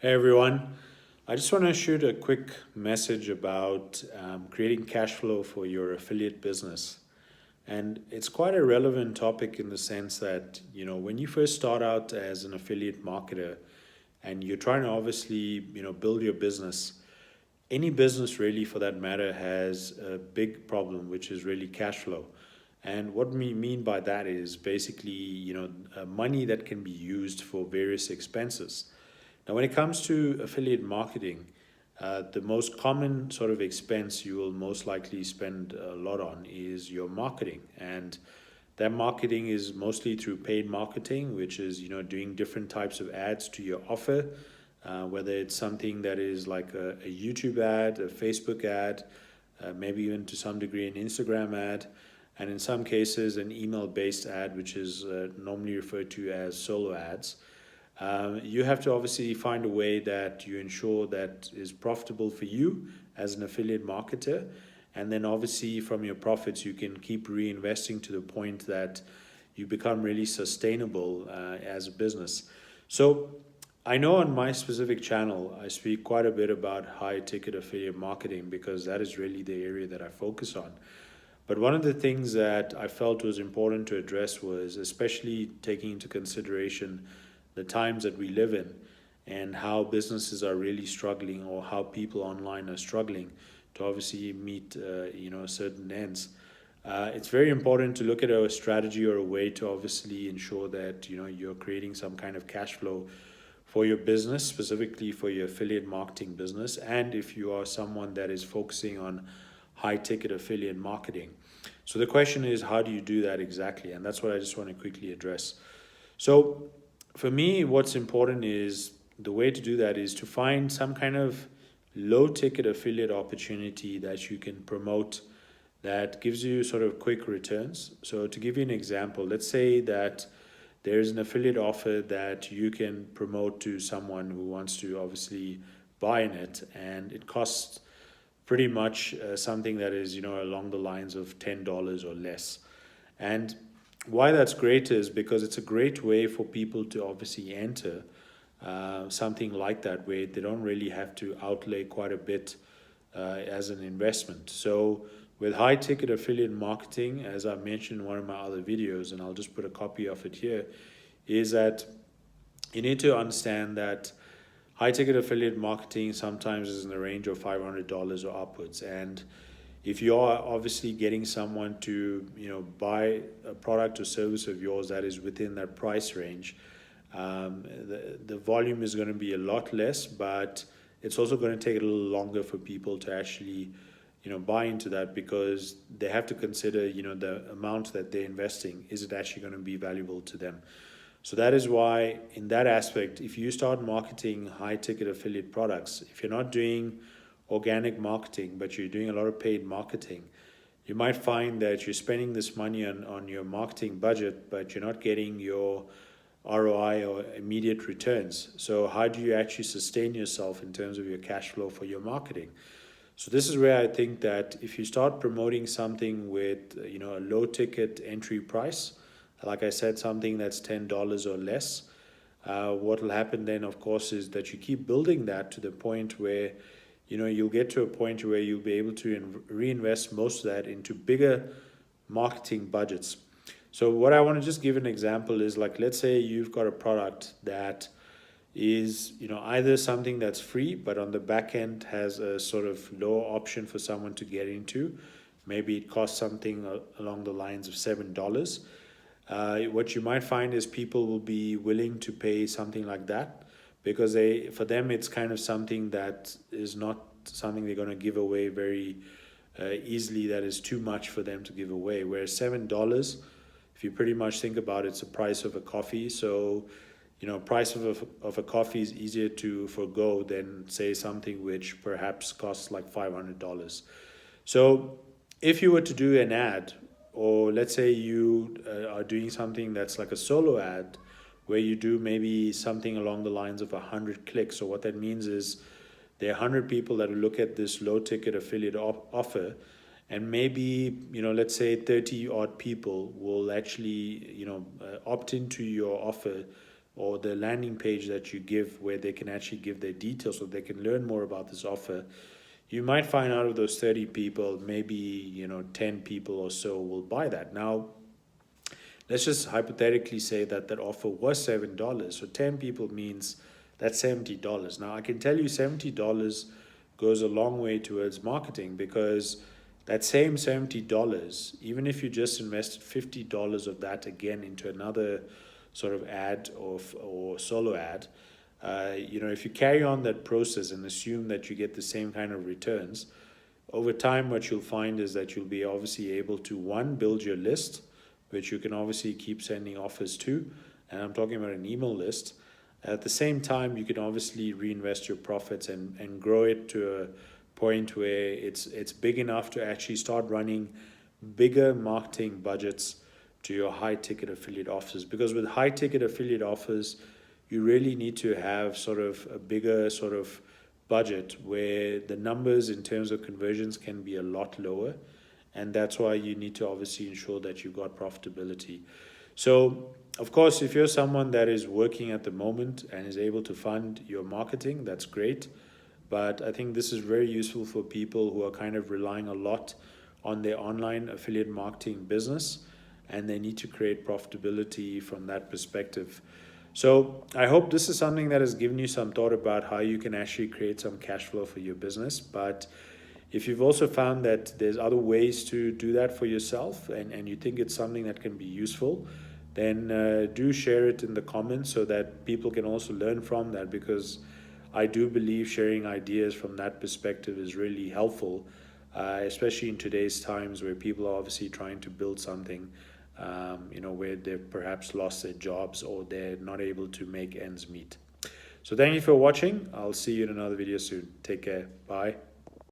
Hey everyone, I just want to shoot a quick message about creating cash flow for your affiliate business. And it's quite a relevant topic in the sense that, when you first start out as an affiliate marketer and you're trying to obviously, build your business, any business really for that matter has a big problem, which is really cash flow. And what we mean by that is basically, money that can be used for various expenses. Now, when it comes to affiliate marketing, the most common sort of expense you will most likely spend a lot on is your marketing. And that marketing is mostly through paid marketing, which is, doing different types of ads to your offer, whether it's something that is like a YouTube ad, a Facebook ad, maybe even to some degree an Instagram ad, and in some cases an email based ad, which is normally referred to as solo ads. You have to obviously find a way that you ensure that is profitable for you as an affiliate marketer. And then obviously from your profits, you can keep reinvesting to the point that you become really sustainable as a business. So I know on my specific channel, I speak quite a bit about high ticket affiliate marketing because that is really the area that I focus on. But one of the things that I felt was important to address was especially taking into consideration the times that we live in and how businesses are really struggling or how people online are struggling to obviously meet certain ends. It's very important to look at a strategy or a way to obviously ensure that you're creating some kind of cash flow for your business, specifically for your affiliate marketing business, and if you are someone that is focusing on high ticket affiliate marketing. So the question is, how do you do that exactly? And that's what I just want to quickly address. So for me, what's important is the way to do that is to find some kind of low ticket affiliate opportunity that you can promote that gives you sort of quick returns. So to give you an example, let's say that there's an affiliate offer that you can promote to someone who wants to obviously buy in it, and it costs pretty much something that is along the lines of $10 or less. And why that's great is because it's a great way for people to obviously enter something like that, where they don't really have to outlay quite a bit as an investment. So with high ticket affiliate marketing, as I mentioned in one of my other videos, and I'll just put a copy of it here, is that you need to understand that high ticket affiliate marketing sometimes is in the range of $500 or upwards. And if you are obviously getting someone to buy a product or service of yours that is within that price range, the volume is going to be a lot less, but it's also going to take a little longer for people to actually buy into that, because they have to consider the amount that they're investing, is it actually going to be valuable to them. So that is why in that aspect, if you start marketing high ticket affiliate products, if you're not doing organic marketing but you're doing a lot of paid marketing, you might find that you're spending this money on your marketing budget, but you're not getting your ROI or immediate returns. So how do you actually sustain yourself in terms of your cash flow for your marketing? So this is where I think that if you start promoting something with a low ticket entry price, like I said, something that's $10 or less, what will happen then, of course, is that you keep building that to the point where you'll get to a point where you'll be able to reinvest most of that into bigger marketing budgets. So what I want to just give an example is, like, let's say you've got a product that is either something that's free but on the back end has a sort of lower option for someone to get into. Maybe it costs something along the lines of $7. What you might find is people will be willing to pay something like that because for them it's kind of something that is not something they're going to give away very easily, that is too much for them to give away. Whereas $7, if you pretty much think about it, it's the price of a coffee. So price of a coffee is easier to forego than say something which perhaps costs like $500. So if you were to do an ad, or let's say you are doing something that's like a solo ad, where you do maybe something along the lines of 100 clicks. So what that means is there are 100 people that will look at this low ticket affiliate offer, and maybe let's say 30 odd people will actually opt into your offer or the landing page that you give where they can actually give their details so they can learn more about this offer, you might find out of those 30 people, maybe 10 people or so will buy that. Now, let's just hypothetically say that that offer was $7. So 10 people means that's $70. Now, I can tell you $70 goes a long way towards marketing, because that same $70, even if you just invested $50 of that again into another sort of ad or solo ad, if you carry on that process and assume that you get the same kind of returns, over time, what you'll find is that you'll be obviously able to, one, build your list, which you can obviously keep sending offers to, and I'm talking about an email list. At the same time, you can obviously reinvest your profits and grow it to a point where it's big enough to actually start running bigger marketing budgets to your high ticket affiliate offers. Because with high ticket affiliate offers, you really need to have sort of a bigger sort of budget where the numbers in terms of conversions can be a lot lower, and that's why you need to obviously ensure that you've got profitability. So of course, if you're someone that is working at the moment and is able to fund your marketing, that's great. But I think this is very useful for people who are kind of relying a lot on their online affiliate marketing business, and they need to create profitability from that perspective. So I hope this is something that has given you some thought about how you can actually create some cash flow for your business. But if you've also found that there's other ways to do that for yourself, and you think it's something that can be useful, then do share it in the comments so that people can also learn from that, because I do believe sharing ideas from that perspective is really helpful, especially in today's times where people are obviously trying to build something, where they've perhaps lost their jobs or they're not able to make ends meet. So thank you for watching. I'll see you in another video soon. Take care. Bye.